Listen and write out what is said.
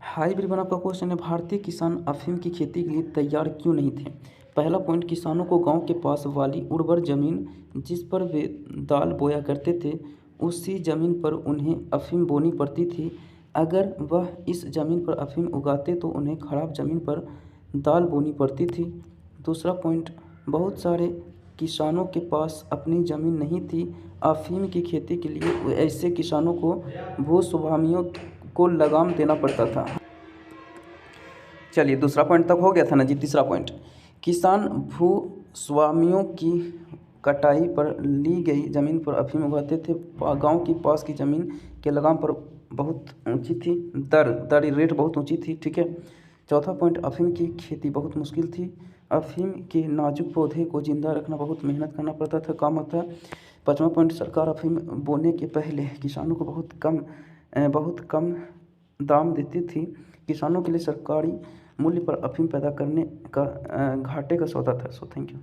High everyone, आपका question है भारतीय किसान अफीम की खेती के लिए तैयार क्यों नहीं थे। पहला पॉइंट, किसानों को गांव के पास वाली उर्वर ज़मीन जिस पर वे दाल बोया करते थे उसी ज़मीन पर उन्हें अफीम बोनी पड़ती थी। अगर वह इस ज़मीन पर अफीम उगाते तो उन्हें खराब ज़मीन पर दाल बोनी पड़ती थी। दूसरा पॉइंट, बहुत सारे किसानों के पास अपनी ज़मीन नहीं थी अफीम की खेती के लिए, ऐसे किसानों को भूस्वामियों को लगाम देना पड़ता था। चलिए, दूसरा पॉइंट तक हो गया था ना जी। तीसरा पॉइंट, किसान भूस्वामियों की कटाई पर ली गई ज़मीन पर अफीम उगाते थे। गांव की पास की ज़मीन के लगाम पर बहुत ऊंची थी, दर रेट बहुत ऊंची थी। ठीक है। चौथा पॉइंट, अफीम की खेती बहुत मुश्किल थी। अफीम के नाजुक पौधे को जिंदा रखना बहुत मेहनत करना पड़ता था, काम आता। पाँचवा पॉइंट, सरकार अफीम बोने के पहले किसानों को बहुत कम दाम देती थी। किसानों के लिए सरकारी मूल्य पर अफीम पैदा करने का घाटे का सौदा था। So thank you.